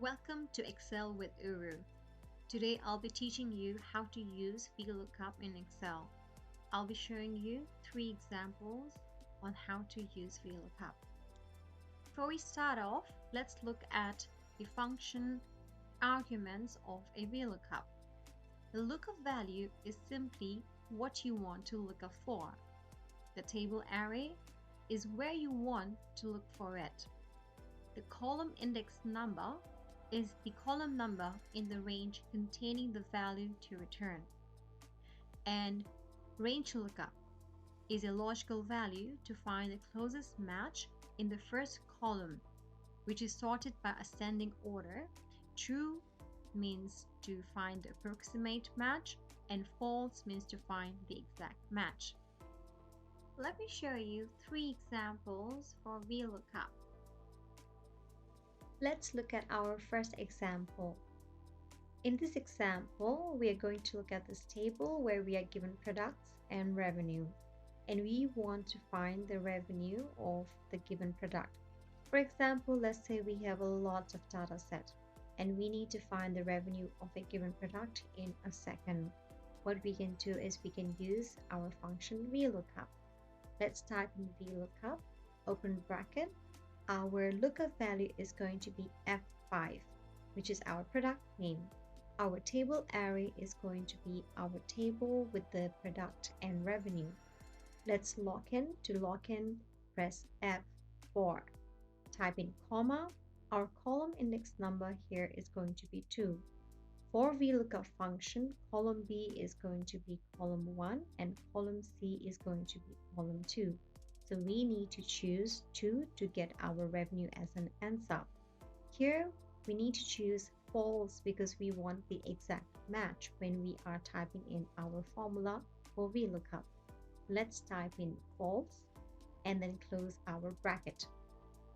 Welcome to Excel with Uru. Today I'll be teaching you how to use VLOOKUP in Excel. I'll be showing you 3 examples on how to use VLOOKUP. Before we start off, let's look at the function arguments of a VLOOKUP. The lookup value is simply what you want to look up for. The table array is where you want to look for it. The column index number is the column number in the range containing the value to return. And range lookup is a logical value to find the closest match in the first column, which is sorted by ascending order. True means to find the approximate match, and false means to find the exact match. Let me show you 3 examples for VLOOKUP. Let's look at our first example. In this example, we are going to look at this table where we are given products and revenue, and we want to find the revenue of the given product. For example, let's say we have a lot of data set and we need to find the revenue of a given product in a second. What we can do is we can use our function VLOOKUP. Let's type in VLOOKUP, open bracket. Our lookup value is going to be F5, which is our product name. Our table array is going to be our table with the product and revenue. Let's lock in. To lock in, press F4. Type in comma. Our column index number here is going to be 2. For VLOOKUP function, column B is going to be column 1 and column C is going to be column 2. So we need to choose 2 to get our revenue as an answer. Here we need to choose false because we want the exact match when we are typing in our formula for VLOOKUP. Let's type in false and then close our bracket.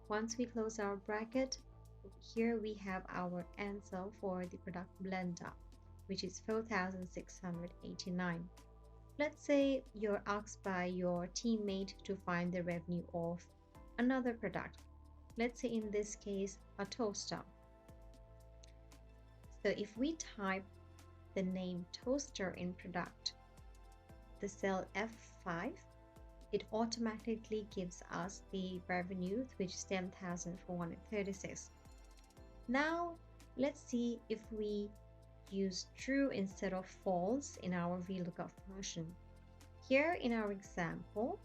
Once we close our bracket, here we have our answer for the product blender, which is 4,689. Let's say you're asked by your teammate to find the revenue of another product. Let's say in this case, a toaster. So if we type the name toaster in product, the cell F5, it automatically gives us the revenue, which is 10,436. Now let's see if we use true instead of false in our VLOOKUP function. Here in our example,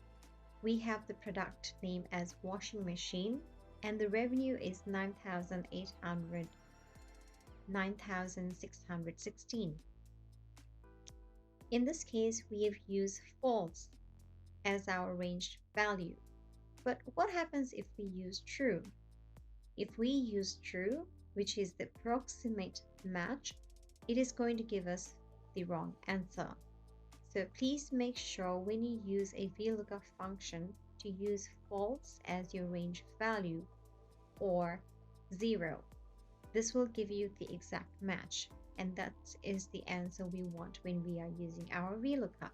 we have the product name as washing machine and the revenue is 9,616. In this case, we have used false as our range value. But what happens if we use true? If we use true, which is the approximate match, it is going to give us the wrong answer. So please make sure when you use a VLOOKUP function to use false as your range value or 0. This will give you the exact match, and that is the answer we want when we are using our VLOOKUP.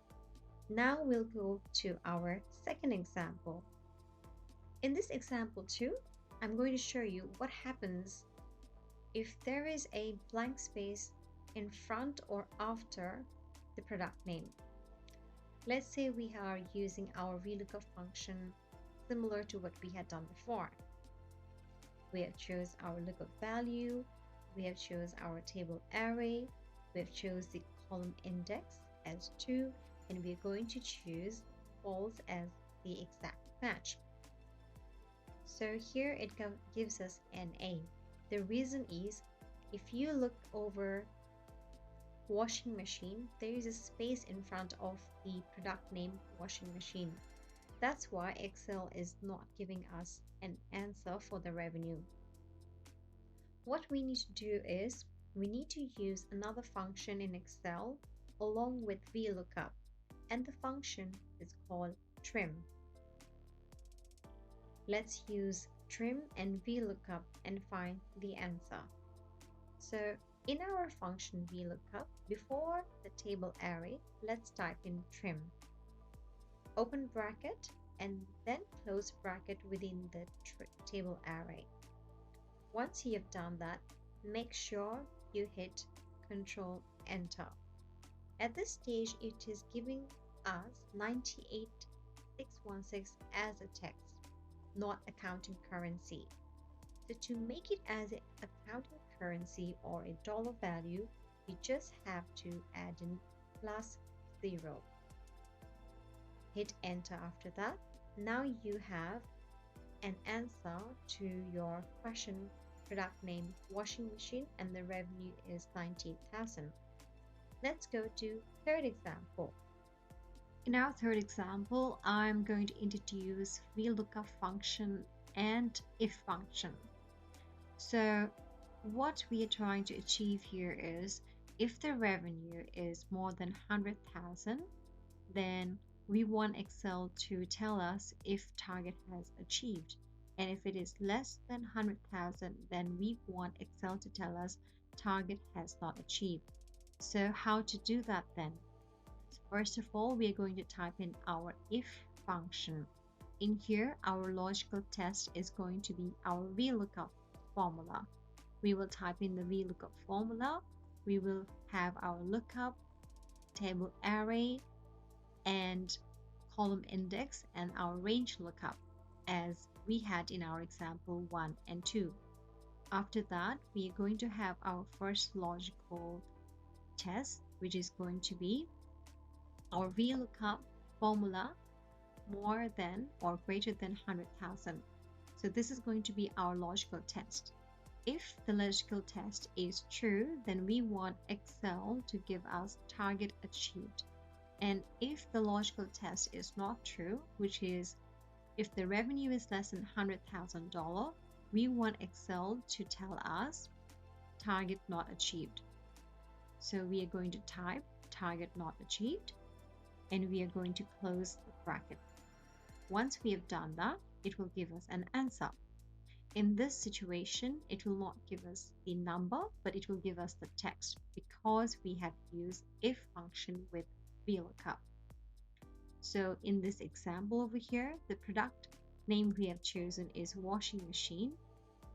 Now we'll go to our second example. In this example too, I'm going to show you what happens if there is a blank space in front or after the product name. Let's say we are using our VLOOKUP function similar to what we had done before. We have chose our lookup value, we have chose our table array, we have chose the column index as 2, and we're going to choose false as the exact match. So here it gives us NA. The reason is, if you look over washing machine, there is a space in front of the product name washing machine. That's why Excel is not giving us an answer for the revenue. What we need to do is we need to use another function in Excel along with VLOOKUP, and the function is called trim. Let's use trim and VLOOKUP and find the answer. So in our function VLOOKUP, before the table array, let's type in trim. Open bracket and then close bracket within the table array. Once you have done that, make sure you hit Control Enter. At this stage, it is giving us 98,616 as a text, not accounting currency. So to make it as an accounting currency or a dollar value, we just have to add in +0. Hit enter after that. Now you have an answer to your question. Product name washing machine and the revenue is 98,000. Let's go to third example. In our third example, I'm going to introduce VLOOKUP function and if function. So what we are trying to achieve here is if the revenue is more than 100,000, then we want Excel to tell us if target has achieved. And if it is less than 100,000, then we want Excel to tell us target has not achieved. So how to do that then? First of all, we are going to type in our if function. In here, our logical test is going to be our VLOOKUP formula. We will type in the VLOOKUP formula. We will have our lookup, table array, and column index and our range lookup as we had in our example 1 and 2. After that, we are going to have our first logical test, which is going to be our VLOOKUP formula more than or greater than 100,000. So this is going to be our logical test. If the logical test is true, then we want Excel to give us target achieved. And if the logical test is not true, which is if the revenue is less than $100,000, we want Excel to tell us target not achieved. So we are going to type target not achieved and we are going to close the bracket. Once we have done that, it will give us an answer. In this situation, it will not give us the number, but it will give us the text because we have used if function with VLOOKUP. So in this example over here, the product name we have chosen is washing machine.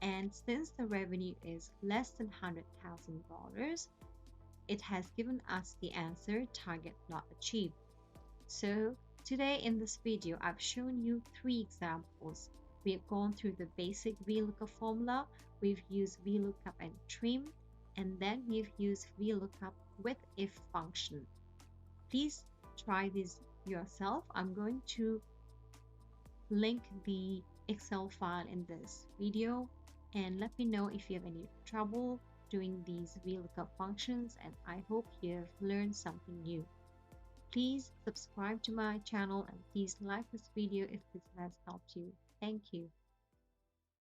And since the revenue is less than $100,000, it has given us the answer target not achieved. So today in this video, I've shown you 3 examples. We have gone through the basic VLOOKUP formula, we've used VLOOKUP and trim, and then we've used VLOOKUP with if function. Please try this yourself. I'm going to link the Excel file in this video and let me know if you have any trouble doing these VLOOKUP functions, and I hope you have learned something new. Please subscribe to my channel and please like this video if this has helped you. Thank you.